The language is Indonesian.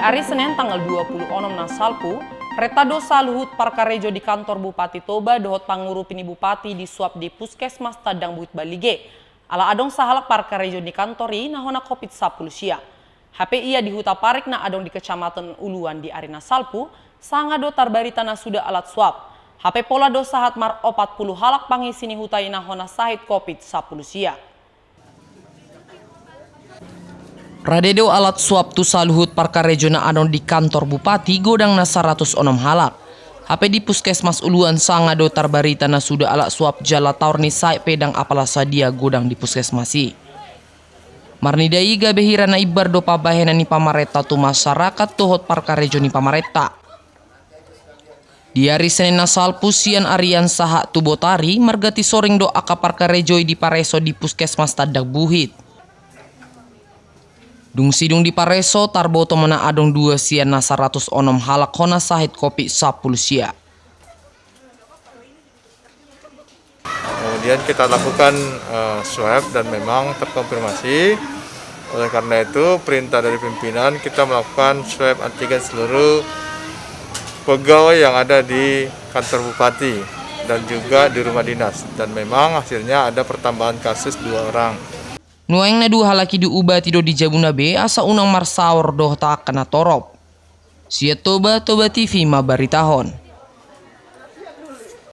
hari Senin tanggal 26 Nasalpu, kereta dosa Luhut Parkarejo di kantor Bupati Toba dohot panguru pini Bupati disuap di Puskesmas Tadang Buit Balige. Ala adong sahalak Parkarejo di kantori nahona COVID-10 sia. HP ia di Huta Parik na adong di Kecamatan Uluan di Arena Salpu, sangado tarbarita na sudah alat swab. HP pola do sahat mar 40 halak pangisini hutai nahona sahit COVID-10 sia. Radedo alat swab tu Luhut Parkarejo na adon di kantor Bupati godang na 106 halak. HP di Puskesmas Uluan sangado tarbarita na sudah alat swab jala taurni sai pedang apala sadia godang di Puskesmasi. Marnidai gabehira na ibar do pabahena ni pamareta tu masyarakat tuhot Parkarejo ni pamareta. Di hari Senin Nasalpu sian arian saha tu botari margati soring do aka Parkarejo di pareso di Puskesmas Tadak Buhit. Dung sidung di pareso tarboto mana adong 2 sian na 106 halak hona sahit COVID-10 sia. Kemudian kita lakukan swab dan memang terkonfirmasi. Oleh karena itu perintah dari pimpinan kita melakukan swab antigen seluruh pegawai yang ada di kantor bupati dan juga di rumah dinas. Dan memang hasilnya ada pertambahan kasus 2 orang. Nuaing na 2 halaki diubah tido di Jabuna B asa unang marsaur doh tak kena torop. Sia Toba TV mabaritahon.